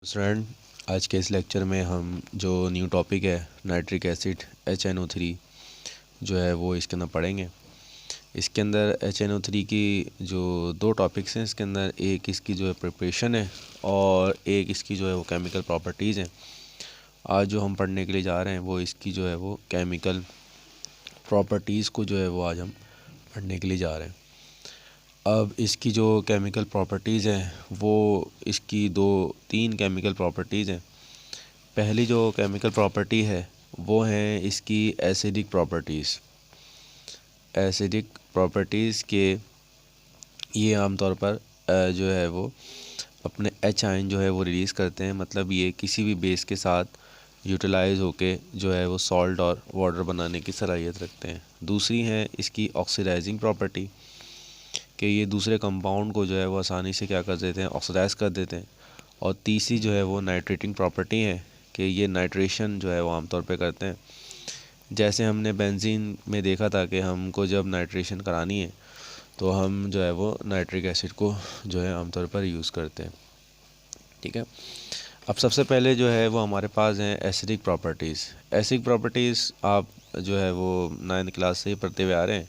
Student, आज के इस लेक्चर में हम जो न्यू टॉपिक है नाइट्रिक एसिड HNO3 जो है वो इसके अंदर पढ़ेंगे। इसके अंदर HNO3 की जो दो टॉपिक्स हैं इसके अंदर, एक इसकी जो है प्रिपरेशन है और एक इसकी जो है वो केमिकल प्रॉपर्टीज़ हैं। आज जो हम पढ़ने के लिए जा रहे हैं वो इसकी जो है वो केमिकल प्रॉपर्टीज़ को जो है वो आज हम पढ़ने के लिए जा रहे हैं। अब इसकी जो केमिकल प्रॉपर्टीज़ हैं वो इसकी तीन केमिकल प्रॉपर्टीज़ हैं। पहली जो केमिकल प्रॉपर्टी है वो है इसकी एसिडिक प्रॉपर्टीज़। एसिडिक प्रॉपर्टीज़ के ये आमतौर पर जो है वो अपने H आयन जो है वो रिलीज़ करते हैं, मतलब ये किसी भी बेस के साथ यूटिलाइज़ होके जो है वो सॉल्ट और वाटर बनाने की सलाहियत रखते हैं। दूसरी है इसकी ऑक्सीडाइजिंग प्रॉपर्टी कि ये दूसरे कंपाउंड को जो है वो आसानी से क्या कर देते हैं, ऑक्सीडाइज़ कर देते हैं। और तीसरी जो है वो नाइट्रेटिंग प्रॉपर्टी है कि ये नाइट्रेशन जो है वो आमतौर पे करते हैं। जैसे हमने बेंजीन में देखा था कि हमको जब नाइट्रेशन करानी है तो हम जो है वो नाइट्रिक एसिड को जो है आमतौर पर यूज़ करते हैं। ठीक है, अब सबसे पहले जो है वो हमारे पास हैं एसिडिक प्रॉपर्टीज़। एसिडिक प्रॉपर्टीज़ आप जो है वो 9th क्लास से ही पढ़ते हुए आ रहे हैं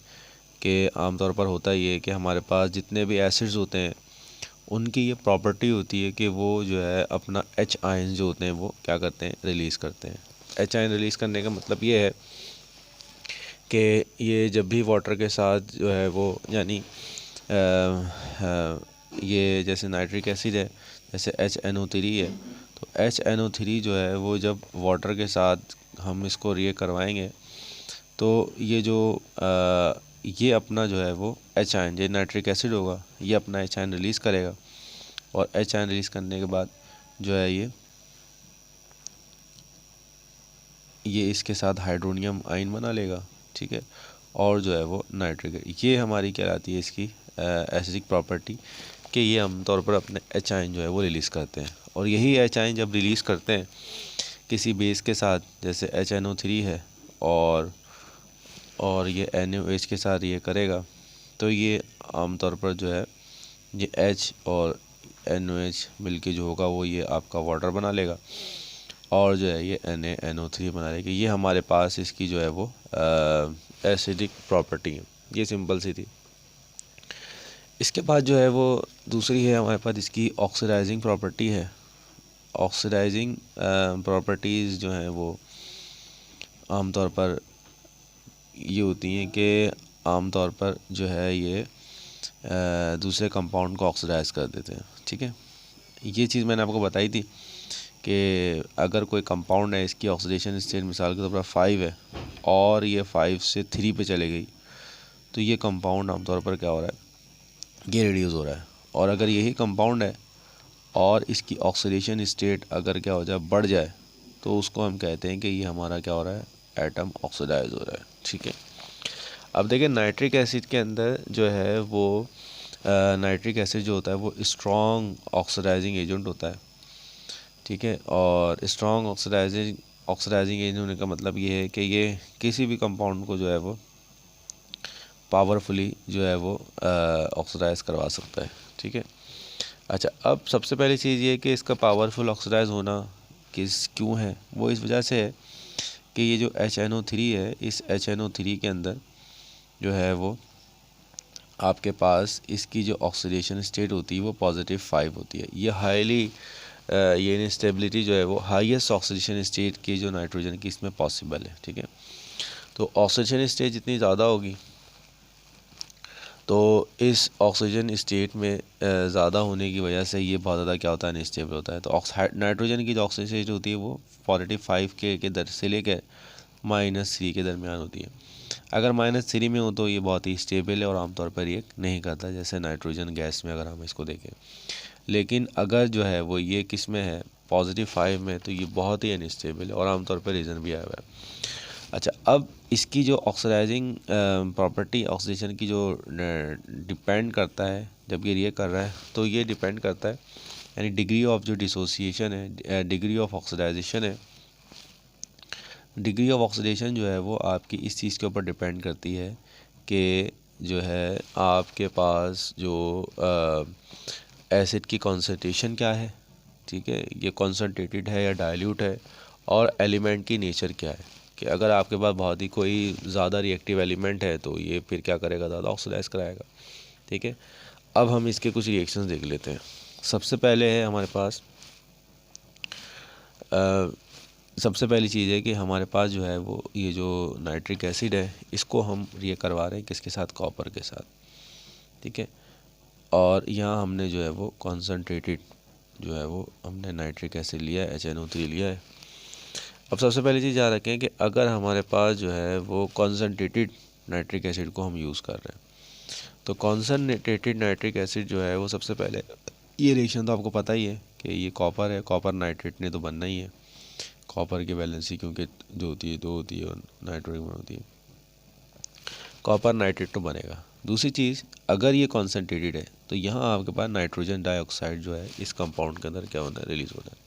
कि आमतौर पर होता ये है कि हमारे पास जितने भी एसिड्स होते हैं उनकी ये प्रॉपर्टी होती है कि वो जो है अपना H आयन जो होते हैं वो क्या करते हैं, रिलीज़ करते हैं। H आयन रिलीज़ करने का मतलब ये है कि ये जब भी वाटर के साथ जो है वो यानी ये जैसे नाइट्रिक एसिड है, जैसे HNO3 है, तो HNO3 जो है वो जब वाटर के साथ हम इसको रिएक्ट करवाएंगे तो ये जो ये अपना जो है वो H आयन, ये नाइट्रिक एसिड होगा, ये अपना H आयन रिलीज़ करेगा और H आयन रिलीज़ करने के बाद जो है ये इसके साथ हाइड्रोनियम आयन बना लेगा। ठीक है, और जो है वो नाइट्रिक, ये हमारी कहलाती है इसकी एसिडिक प्रॉपर्टी कि ये आमतौर पर अपने H आयन जो है वो रिलीज़ करते हैं। और यही H आयन जब रिलीज़ करते हैं किसी बेस के साथ, जैसे HNO3 है और ये NaOH के साथ ये करेगा, तो ये आमतौर पर जो है ये H और NaOH मिलके जो होगा वो ये आपका वाटर बना लेगा और जो है ये NaNO3 बना लेगा। ये हमारे पास इसकी जो है वो एसिडिक प्रॉपर्टी है, ये सिंपल सी थी। इसके बाद जो है वो दूसरी है हमारे पास इसकी ऑक्सीडाइजिंग प्रॉपर्टी है। ऑक्सीडाइजिंग प्रॉपर्टीज़ जो हैं वो आमतौर पर ये होती हैं कि आमतौर पर जो है ये दूसरे कंपाउंड को ऑक्सीडाइज़ कर देते हैं। ठीक है, ये चीज़ मैंने आपको बताई थी कि अगर कोई कंपाउंड है, इसकी ऑक्सीडेशन स्टेट मिसाल के तौर पर 5 है और ये 5 से 3 पे चले गई, तो ये कंपाउंड आमतौर पर क्या हो रहा है, ये रिड्यूस हो रहा है। और अगर यही कंपाउंड है और इसकी ऑक्सीडेशन स्टेट अगर क्या हो जाए, बढ़ जाए, तो उसको हम कहते हैं कि ये हमारा क्या हो रहा है, एटम ऑक्सीडाइज हो रहा है। ठीक है, अब देखिए नाइट्रिक एसिड के अंदर जो है वो नाइट्रिक एसिड जो होता है वो स्ट्रॉन्ग ऑक्सीडाइजिंग एजेंट होता है। ठीक है, और स्ट्रॉन्ग ऑक्सीडाइजिंग एजेंट होने का मतलब ये है कि ये किसी भी कंपाउंड को जो है वो पावरफुली जो है वो ऑक्सीडाइज करवा सकता है। ठीक है, अच्छा, अब सबसे पहली चीज़ ये कि इसका पावरफुल ऑक्सीडाइज होना क्यों है, वो इस वजह से है कि ये जो HNO3 है, इस HNO3 के अंदर जो है वो आपके पास इसकी जो ऑक्सीडेशन स्टेट होती है वो +5 होती है। ये हाईली ये इनस्टेबिलिटी जो है वो हाईएस्ट ऑक्सीडेशन स्टेट की जो नाइट्रोजन की इसमें पॉसिबल है। ठीक है, तो ऑक्सीडेशन स्टेट जितनी ज़्यादा होगी तो इस ऑक्सीजन स्टेट में ज़्यादा होने की वजह से ये बहुत ज़्यादा क्या होता है, अनस्टेबल होता है। तो नाइट्रोजन की जो ऑक्सीजन स्टेट होती है वो 45 के दर से लेकर -3 के दरमियान होती है। अगर -3 में हो तो ये बहुत ही स्टेबल है और आमतौर पर रिएक्ट नहीं करता, जैसे नाइट्रोजन गैस में अगर हम इसको देखें। लेकिन अगर जो है वो ये किस में है, +5 में, तो ये बहुत ही अनस्टेबल है और आमतौर पर रीज़न भी आया हुआ है। अच्छा, अब इसकी जो ऑक्सीडाइजिंग प्रॉपर्टी, ऑक्सीडेशन की जो डिपेंड करता है जब ये रिएक्ट कर रहा है, तो ये डिपेंड करता है यानी डिग्री ऑफ जो डिसोसिएशन है, डिग्री ऑफ ऑक्सीडाइजेशन है, डिग्री ऑफ ऑक्सीडेशन जो है वो आपकी इस चीज़ के ऊपर डिपेंड करती है कि जो है आपके पास जो एसिड की कॉन्सेंट्रेशन क्या है। ठीक है, ये कॉन्सनट्रेटेड है या डाइल्यूट है, और एलिमेंट की नेचर क्या है, कि अगर आपके पास बहुत ही कोई ज़्यादा रिएक्टिव एलिमेंट है तो ये फिर क्या करेगा, ज़्यादा ऑक्सीडाइज कराएगा। ठीक है, अब हम इसके कुछ रिएक्शंस देख लेते हैं। सबसे पहले है हमारे पास सबसे पहली चीज़ है कि हमारे पास जो है वो ये जो नाइट्रिक एसिड है इसको हम ये करवा रहे हैं किसके साथ, कॉपर के साथ। ठीक है, और यहाँ हमने जो है वो कॉन्सनट्रेटेड जो है वो हमने नाइट्रिक एसिड लिया है, HNO3 लिया है। अब सबसे पहली चीज़ याद रखें कि अगर हमारे पास जो है वो कॉन्सनट्रेटेड नाइट्रिक एसिड को हम यूज़ कर रहे हैं, तो कॉन्सनट्रेटेड नाइट्रिक एसिड जो है वो सबसे पहले, ये रिएक्शन तो आपको पता ही है कि ये कॉपर है, कॉपर नाइट्रेट ने तो बनना ही है। कॉपर की वैलेंसी क्योंकि जो होती है 2 होती है और नाइट्रोजन होती है, कॉपर नाइट्रेट तो बनेगा। दूसरी चीज़, अगर ये कॉन्सनट्रेटेड है तो यहाँ आपके पास नाइट्रोजन डाइऑक्साइड जो है इस कंपाउंड के अंदर क्या होना है, रिलीज़ होना है,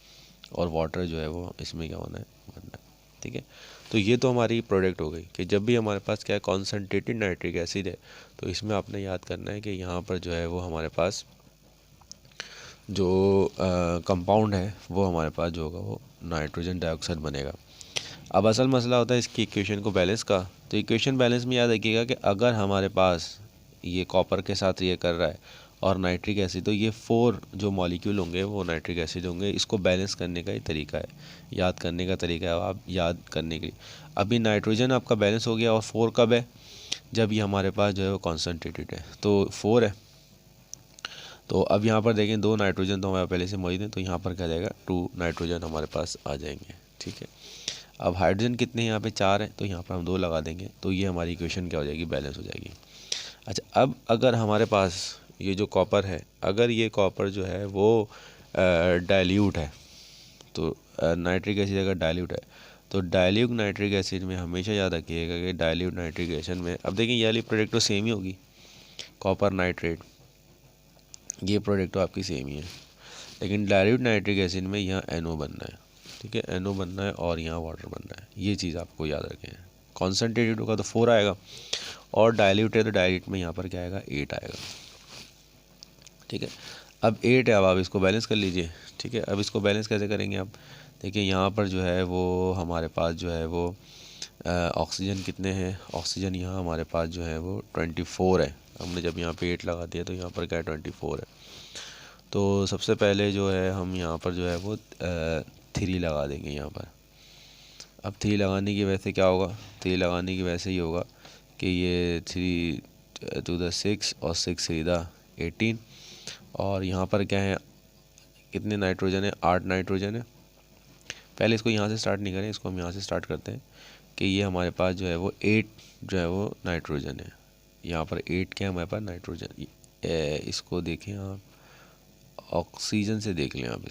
और वाटर जो है वो इसमें क्या होना है, बनना है। ठीक है, तो ये तो हमारी प्रोडक्ट हो गई कि जब भी हमारे पास क्या है, कॉन्सनट्रेटेड नाइट्रिक एसिड है, तो इसमें आपने याद करना है कि यहाँ पर जो है वो हमारे पास जो कंपाउंड है वो हमारे पास जो होगा वो नाइट्रोजन डाइऑक्साइड बनेगा। अब असल मसला होता है इसकी इक्वेशन को बैलेंस का। तो इक्वेशन बैलेंस में याद रखिएगा कि अगर हमारे पास ये कॉपर के साथ ये कर रहा है और नाइट्रिक एसिड, तो ये 4 जो मॉलिक्यूल होंगे वो नाइट्रिक एसिड होंगे। इसको बैलेंस करने का ही तरीका है, याद करने का तरीका है, आप याद करने के लिए। अभी नाइट्रोजन आपका बैलेंस हो गया, और 4 कब है, जब ये हमारे पास जो है वो कॉन्सनट्रेटेड है, तो 4 है। तो अब यहाँ पर देखें 2 नाइट्रोजन तो हमारे पहले से मौजूद हैं, तो यहाँ पर क्या जाएगा, 2 नाइट्रोजन हमारे पास आ जाएंगे। ठीक है, अब हाइड्रोजन कितने हैं, यहाँ पे 4 है, तो यहाँ पर हम 2 लगा देंगे, तो ये हमारी इक्वेशन क्या हो जाएगी, बैलेंस हो जाएगी। अच्छा, अब अगर हमारे पास ये जो कॉपर है, अगर ये कॉपर जो है वो डाइल्यूट है, तो नाइट्रिक एसिड अगर डाइल्यूट है, तो डाइल्यूट नाइट्रिक एसिड में हमेशा याद रखिएगा कि डाइल्यूट नाइट्रिक एसिड में, अब देखिए ये वाली प्रोडक्ट तो सेम ही होगी, कॉपर नाइट्रेट, ये प्रोडक्ट तो आपकी सेम ही है, लेकिन डाइल्यूट नाइट्रिक एसिड में यहाँ NO बनना है। ठीक है, NO बनना है और यहाँ वाटर बनना है, ये चीज़ आपको याद रखें। कॉन्सनट्रेटेड होगा तो 4 आएगा, और डाइल्यूट है तो डाइल्यूट में यहाँ पर क्या आएगा, 8 आएगा। ठीक है, अब 8 है, अब आप इसको बैलेंस कर लीजिए। ठीक है, अब इसको बैलेंस कैसे करेंगे आप, देखिए यहाँ पर जो है वो हमारे पास जो है वो ऑक्सीजन कितने हैं, ऑक्सीजन यहाँ हमारे पास जो है वो 24 है। हमने जब यहाँ पे 8 लगा दिया तो यहाँ पर क्या है, 24 है। तो सबसे पहले जो है हम यहाँ पर जो है वो 3 लगा देंगे यहाँ पर। अब 3 लगाने की वजह से क्या होगा, 3 लगाने की वजह से ये होगा कि ये 3 to the 6 और 6 3 the 18, और यहाँ पर क्या है, कितने नाइट्रोजन है, 8 नाइट्रोजन है। पहले इसको यहाँ से स्टार्ट नहीं करें, इसको हम यहाँ से स्टार्ट करते हैं कि ये हमारे पास जो है वो 8 जो है वो नाइट्रोजन है। यहाँ पर 8 क्या है हमारे पास, नाइट्रोजन। इसको देखें आप, ऑक्सीजन से देख लें आप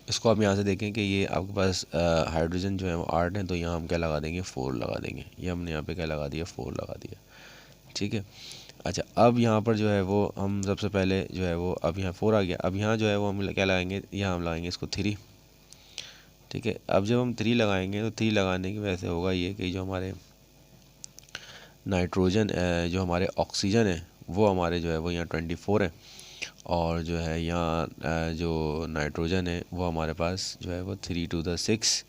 इसको आप यहाँ से देखें कि ये आपके पास हाइड्रोजन जो है वो 8 है, तो यहाँ हम क्या लगा देंगे, 4 लगा देंगे। ये हमने यहाँ पे क्या लगा दिया, 4 लगा दिया। ठीक है, अच्छा, अब यहाँ पर जो है वो हम सबसे पहले जो है वो, अब यहाँ 4 आ गया, अब यहाँ जो है वो हम क्या लगाएंगे, यहाँ हम लगाएंगे इसको 3। ठीक है, अब जब हम 3 लगाएंगे तो 3 लगाने की वजह से होगा ये कि जो हमारे नाइट्रोजन जो हमारे ऑक्सीजन है वो हमारे जो है वो यहाँ 24 है, और जो है यहाँ जो नाइट्रोजन है वो हमारे पास जो है वो 3 to the 6।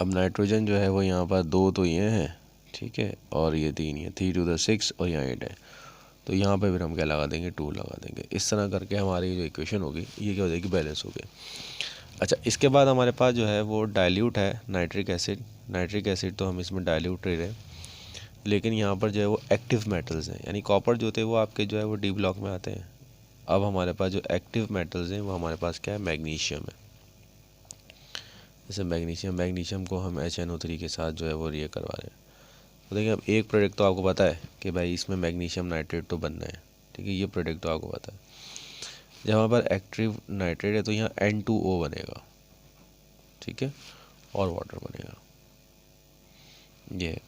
अब नाइट्रोजन जो है वो यहाँ पर 2 तो ये हैं, ठीक है, और ये 3 है, 3 to the 6 और यहाँ 8 है, तो यहाँ पे फिर हम क्या लगा देंगे, 2 लगा देंगे। इस तरह करके हमारी जो इक्वेशन होगी ये क्या हो जाएगी, बैलेंस हो गई। अच्छा, इसके बाद हमारे पास जो है वो डाइल्यूट है नाइट्रिक एसिड। नाइट्रिक एसिड तो हम इसमें डाइल्यूट रहे, लेकिन यहाँ पर जो है वो एक्टिव मेटल्स हैं, यानी कॉपर जो थे वो आपके जो है वो डी ब्लॉक में आते हैं। अब हमारे पास जो एक्टिव मेटल्स हैं वो हमारे पास क्या है, मैग्नीशियम है। जैसे मैग्नीशियम को हम HNO3 के साथ जो है वो रिएक्ट करवा रहे हैं। तो देखिए, अब एक प्रोडक्ट तो आपको पता है कि भाई इसमें मैग्नीशियम नाइट्रेट तो बनना है। ठीक है, ये प्रोडक्ट तो आपको पता है। जब हमारे पास एक्टिव नाइट्रेट है तो यहाँ N2O बनेगा। ठीक है, और वाटर बनेगा, ये।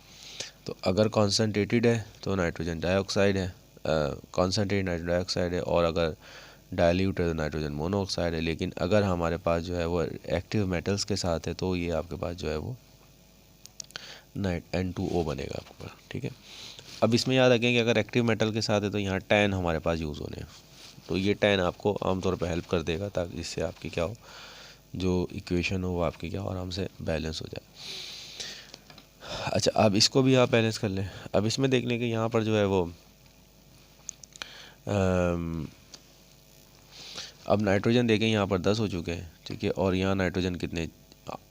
तो अगर कॉन्सनट्रेटेड है तो नाइट्रोजन डाइऑक्साइड है, कॉन्सनट्रेटेड नाइट्रोजन डाइऑक्साइड है, और अगर डाइल्यूट है तो नाइट्रोजन मोनोऑक्साइड है। लेकिन अगर हमारे पास जो है वो एक्टिव मेटल्स के साथ है तो ये आपके पास जो है वो N2O बनेगा आपके पास। ठीक है, अब इसमें याद रखें कि अगर एक्टिव मेटल के साथ है तो यहाँ 10 हमारे पास यूज़ होने हैं, तो ये 10 आपको आमतौर पर हेल्प कर देगा ताकि इससे आपकी क्या हो, जो इक्वेशन हो वो आपकी क्या हो, आराम से बैलेंस हो जाए। अच्छा, अब इसको भी आप बैलेंस कर लें। अब इसमें देख लें कि यहाँ पर जो है वो अब नाइट्रोजन देखें यहाँ पर 10 हो चुके हैं, ठीक है, और यहाँ नाइट्रोजन कितने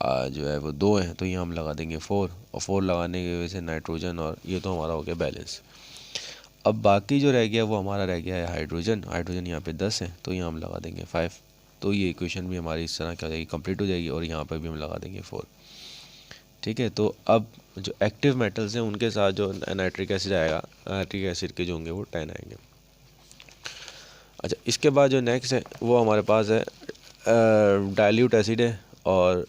जो है वो 2 हैं, तो यहाँ हम लगा देंगे 4, और 4 लगाने की वजह से नाइट्रोजन, और ये तो हमारा हो गया बैलेंस। अब बाकी जो रह गया वो हमारा रह गया है हाइड्रोजन। हाइड्रोजन यहाँ पे 10 है, तो यहाँ हम लगा देंगे 5, तो ये इक्वेशन भी हमारी इस तरह क्या हो जाएगी, कंप्लीट हो जाएगी, और यहाँ पर भी हम लगा देंगे 4, ठीक है। तो अब जो एक्टिव मेटल्स हैं उनके साथ जो नाइट्रिक एसिड आएगा, नाइट्रिक एसिड के जो होंगे वो 10 आएंगे। अच्छा, इसके बाद जो नेक्स्ट है वो हमारे पास है डाइल्यूट एसिड है, और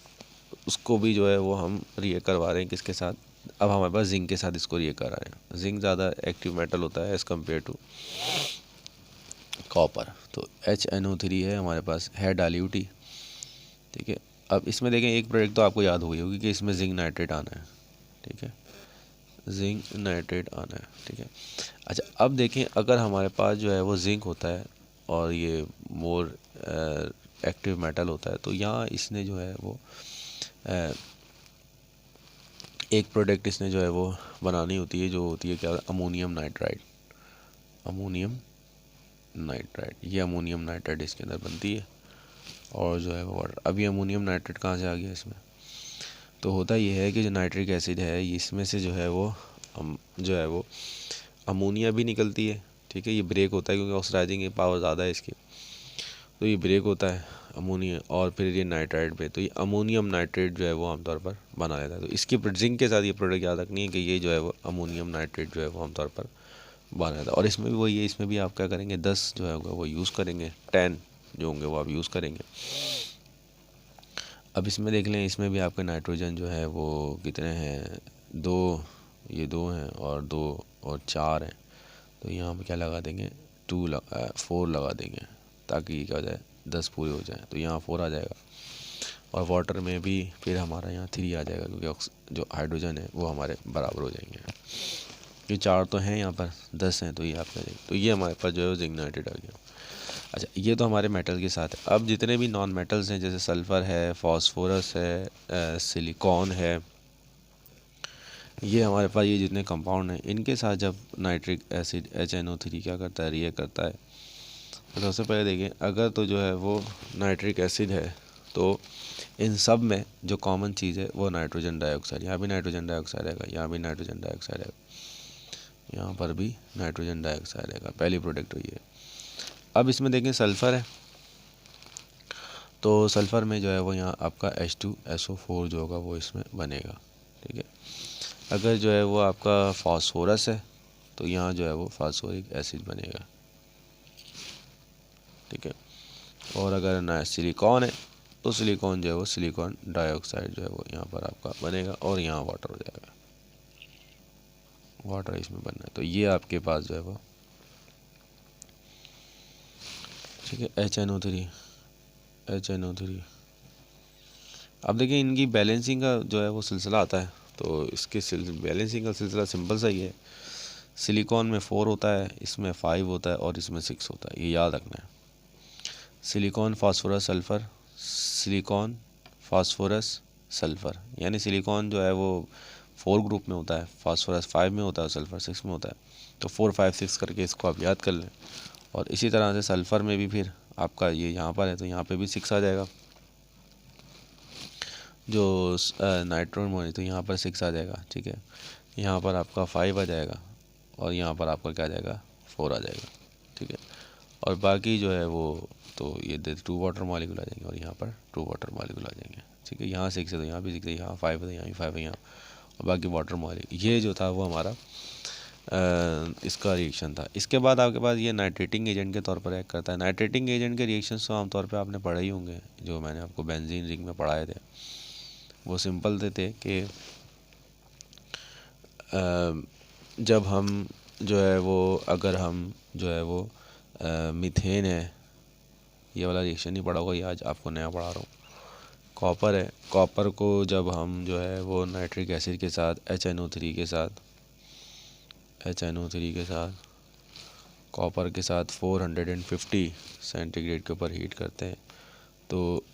उसको भी जो है वो हम रिएक्ट करवा रहे हैं किसके साथ, अब हमारे पास जिंक के साथ इसको रिएक्ट करा रहे हैं। जिंक ज़्यादा एक्टिव मेटल होता है एज़ कम्पेयर टू कॉपर, तो HNO3 है हमारे पास, है डाइल्यूट ही, ठीक है। अब इसमें देखें एक प्रोडक्ट तो आपको याद हो गई होगी कि इसमें जिंक नाइट्रेट आना है, ठीक है, जिंक नाइट्रेट आना है, ठीक है। अच्छा, अब देखें अगर हमारे पास जो है वो जिंक होता है और ये मोर एक्टिव मेटल होता है, तो यहाँ इसने जो है वो एक प्रोडक्ट इसने जो है वो बनानी होती है, जो होती है क्या, अमोनियम नाइट्राइड। अमोनियम नाइट्राइड, ये अमोनियम नाइट्राइड इसके अंदर बनती है, और जो है वो वाटर। अभी अमोनियम नाइट्रेट कहाँ से आ गया इसमें, तो होता ये है कि जो नाइट्रिक एसिड है इसमें से जो है वो जो है वो अमोनिया भी निकलती है, ठीक है। ये ब्रेक होता है क्योंकि ऑक्सीडाइजिंग की पावर ज़्यादा है इसकी, तो ये ब्रेक होता है अमोनिया, और फिर ये नाइट्राइड पे, तो ये अमोनियम नाइट्रेट जो है वो आमतौर पर बना लेता है। तो इसकी जिंक के साथ ये प्रोडक्ट याद रखनी है कि ये जो है वो अमोनियम नाइट्रेट जो है वो आमतौर पर बना लेता है। और इसमें भी वही है, इसमें भी आप क्या करेंगे, 10 जो है वो यूज़ करेंगे, 10 जो होंगे वो आप यूज़ करेंगे। अब इसमें देख लें, इसमें भी आपके नाइट्रोजन जो है वो कितने हैं, 2, ये 2 हैं, और 2 और 4 हैं, तो यहाँ पे क्या लगा देंगे, 4 लगा देंगे, ताकि क्या हो जाए, 10 पूरे हो जाए, तो यहाँ 4 आ जाएगा। और वाटर में भी फिर हमारा यहाँ 3 आ जाएगा, क्योंकि जो हाइड्रोजन है वो हमारे बराबर हो जाएंगे। ये 4 तो हैं यहाँ पर, 10 हैं, तो ये आप कह देंगे, तो ये हमारे पास जो है जिंक नाइट्रेट आ गया। अच्छा, ये तो हमारे मेटल के साथ है। अब जितने भी नॉन मेटल्स हैं, जैसे सल्फ़र है, फास्फोरस है, सिलिकॉन है, ये हमारे पास ये जितने कंपाउंड हैं, इनके साथ जब नाइट्रिक एसिड HNO3 क्या करता है, रिएक्ट करता है, तो सबसे पहले देखें, अगर तो जो है वो नाइट्रिक एसिड है, तो इन सब में जो कॉमन चीज़ है वो नाइट्रोजन डाइऑक्साइड, यहाँ भी नाइट्रोजन डाइऑक्साइड आएगा, यहाँ भी नाइट्रोजन डाइऑक्साइड आएगा, यहाँ पर भी नाइट्रोजन डाइऑक्साइड आएगा, पहली प्रोडक्ट हुई है। अब इसमें देखें सल्फ़र है, तो सल्फ़र में जो है वो यहाँ आपका H2SO4 जो होगा वो इसमें बनेगा, ठीक है। अगर जो है वो आपका फास्फोरस है, तो यहाँ जो है वो फास्फोरिक एसिड बनेगा, ठीक है। और अगर ना सिलिकॉन है, तो सिलिकॉन जो है वो सिलिकॉन डाइऑक्साइड जो है वो यहाँ पर आपका बनेगा, और यहाँ वाटर हो जाएगा, वाटर इसमें बनना है, तो ये आपके पास जो है वो, ठीक है, HNO3। अब देखिए इनकी बैलेंसिंग का जो है वो सिलसिला आता है, तो इसके बैलेंसिंग का सिलसिला सिंपल सा ही है। सिलिकॉन में 4 होता है, इसमें 5 होता है, और इसमें 6 होता है, ये याद रखना है। Silicon phosphorus sulphur, silicon phosphorus sulphur, यानी सिलिकॉन जो है वो 4 ग्रुप में होता है, फास्फोरस 5 में होता है, सल्फ़र 6 में होता है, तो 4 5 6 करके इसको आप याद कर लें। और इसी तरह से सल्फ़र में भी फिर आपका ये यहाँ पर है, तो यहाँ पे भी 6 आ जाएगा, जो नाइट्रोजन मोनी, तो यहाँ पर 6 आ जाएगा, ठीक है। यहाँ पर आपका 5 आ जाएगा, और यहाँ पर आपका क्या आ जाएगा, 4 आ जाएगा, ठीक है। और बाकी जो है वो, तो ये 2 वाटर मॉलिक्यूल आ जाएंगे, और यहाँ पर 2 वाटर मॉलिक्यूल आ जाएंगे, ठीक है। यहाँ 6 है तो यहाँ भी 6 है, यहाँ 5 है तो यहाँ भी 5 है, यहाँ, और बाकी वाटर मॉलिक्यूल। ये जो था वो हमारा इसका रिएक्शन था। इसके बाद आपके पास ये नाइट्रेटिंग एजेंट के तौर पर एक्ट करता है। नाइट्रेटिंग एजेंट के रिएक्शंस तो आमतौर पे आपने पढ़े ही होंगे, जो मैंने आपको बेंजीन रिंग में पढ़ाए थे। वो सिंपल थे कि जब हम जो है वो, अगर हम जो है वो मीथेन है, ये वाला रिएक्शन नहीं पढ़ा होगा, ये आज आपको नया पढ़ा रहा हूँ। कॉपर है, कॉपर को जब हम जो है वो नाइट्रिक एसिड के साथ HNO3 के साथ HNO3 के साथ कॉपर के साथ 450 सेंटीग्रेड के ऊपर हीट करते हैं तो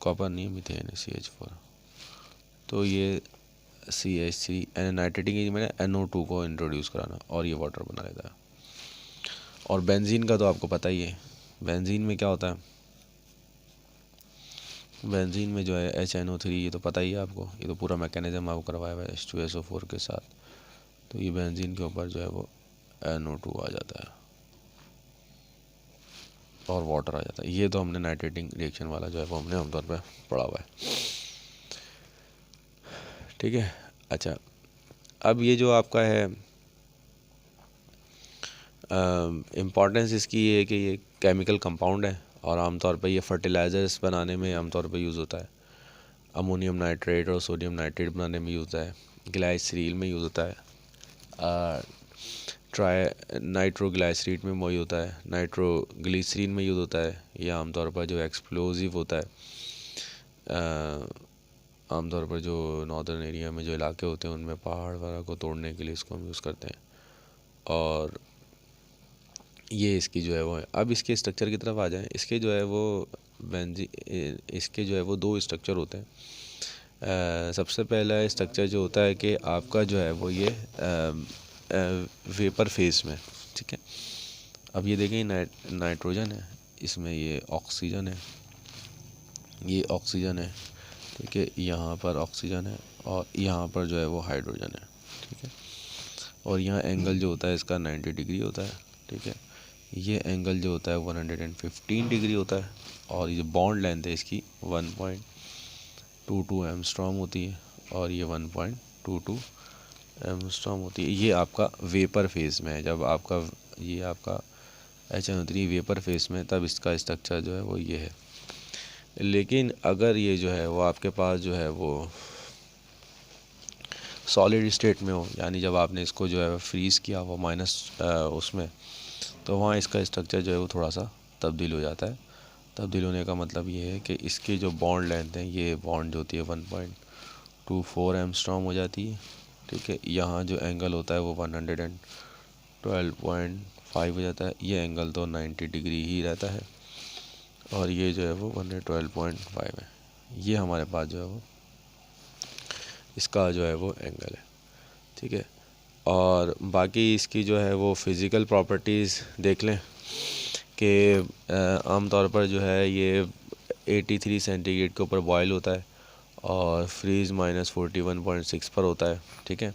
कॉपर नहीं मीथेन है CH4, तो ये CH3 नाइट्रेटिंग की मैंने NO2 को इंट्रोड्यूस कराना और ये वाटर बना लेता है। और बेंजीन का तो आपको पता ही है, बेंजीन में क्या होता है, बेंजीन में जो है HNO3, ये तो पता ही है आपको, ये तो पूरा मैकेनिज्म आपको करवाया हुआ है H2SO4 के साथ। तो ये बेंजीन के ऊपर जो है वो NO2 आ जाता है और वाटर आ जाता है। ये तो हमने नाइट्रेटिंग रिएक्शन वाला जो है वो हमने आमतौर पर पढ़ा हुआ है, ठीक है। अच्छा, अब ये जो आपका है इम्पॉर्टेंस इसकी ये है कि ये केमिकल कंपाउंड है और आमतौर पर ये फर्टिलाइज़र्स बनाने में आमतौर पर यूज़ होता है। अमोनियम नाइट्रेट और सोडियम नाइट्रेट बनाने में यूज़ होता है, ग्लाइसरील में यूज़ होता है, नाइट्रोग्लाइसरीट में वही होता है, नाइट्रोग्लिसरीन में यूज़ होता है। ये आमतौर पर जो एक्सप्लोजिव होता है, आमतौर पर जो नॉर्दर्न एरिया में जो इलाके होते हैं उनमें पहाड़ वगैरह को तोड़ने के लिए इसको हम यूज़ करते हैं। और ये इसकी जो है वो है। अब इसके स्ट्रक्चर की तरफ आ जाएं, इसके जो है वो इसके जो है वो दो स्ट्रक्चर होते हैं। सबसे पहला स्ट्रक्चर जो होता है कि आपका जो है वो ये वेपर फेस में, ठीक है। अब ये देखें नाइट्रोजन है, इसमें ये ऑक्सीजन है, ये ऑक्सीजन है, ठीक है, यहाँ पर ऑक्सीजन है और यहाँ पर जो है वो हाइड्रोजन है, ठीक है। और यहाँ एंगल जो होता है इसका 90 डिग्री होता है, ठीक है। ये एंगल जो होता है 115 डिग्री होता है और ये बॉन्ड लेंथ है इसकी 1.22 एंगस्ट्रॉम होती है और ये 1.22 एंगस्ट्रॉम होती है। ये आपका वेपर फेस में है, जब आपका ये आपका HNO3 वेपर फेस में, तब इसका स्ट्रक्चर जो है वो ये है। लेकिन अगर ये जो है वो आपके पास जो है वो सॉलिड स्टेट में हो, यानी जब आपने इसको जो है फ्रीज़ किया वो माइनस उसमें, तो वहाँ इसका स्ट्रक्चर जो है वो थोड़ा सा तब्दील हो जाता है। तब्दील होने का मतलब ये है कि इसकी जो बॉन्ड लेंथ है, ये बॉन्ड जो होती है 1.24 एंगस्ट्रॉम हो जाती है, ठीक है। यहाँ जो एंगल होता है वो 112.5 हो जाता है। ये एंगल तो 90 डिग्री ही रहता है और ये जो है वो 112.5 है। ये हमारे पास जो है वो इसका जो है वो एंगल है, ठीक है। और बाकी इसकी जो है वो फ़िज़िकल प्रॉपर्टीज़ देख लें कि आमतौर पर जो है ये 83 सेंटीग्रेड के ऊपर बॉयल होता है और फ्रीज़ -41.6 पर होता है, ठीक है।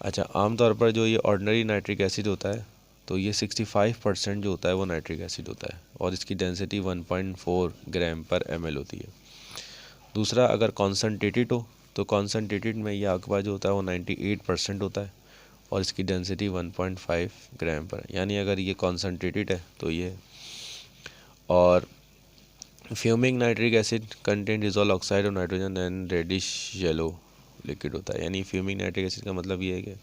अच्छा, आमतौर पर जो ये ऑर्डिनरी नाइट्रिक एसिड होता है तो ये 65% जो होता है वो नाइट्रिक एसिड होता है और इसकी डेंसिटी 1.4 ग्राम पर ml होती है। दूसरा, अगर कॉन्सनट्रेटेड हो तो कॉन्सनट्रेटेड में ये आपके पास जो होता है वो 98% होता है और इसकी डेंसिटी 1.5 ग्राम पर, यानी अगर ये कॉन्सनट्रेटेड है तो ये। और fuming nitric acid content dissolve oxide of nitrogen and reddish yellow liquid होता है। यानी फ्यूमिंग नाइट्रिक एसिड का मतलब ये है कि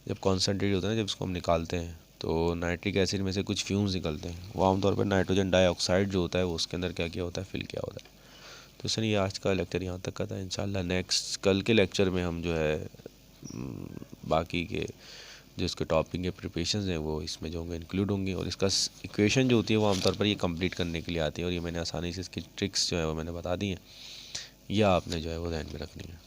जब कॉन्सनट्रेट होता है ना, जब इसको हम निकालते हैं तो नाइट्रिक एसिड में से कुछ फ्यूम्स निकलते हैं, वो आमतौर पर नाइट्रोजन डाइऑक्साइड जो होता है वो उसके अंदर क्या किया होता है, फिल किया होता है। तो सर, ये आज का लेक्चर यहाँ तक का था। इंशाल्लाह नेक्स्ट कल के लेक्चर में हम जो है बाकी के जो इसके टॉपिक के प्रिपरेशन हैं वो इसमें जो होंगे इंक्लूड होंगे और इसका इक्वेशन जो होती है वो आमतौर पर ये कंप्लीट करने के लिए आती है और ये मैंने आसानी से इसकी ट्रिक्स जो है वो मैंने बता दी हैं, यह आपने जो है वो ध्यान में रखनी है।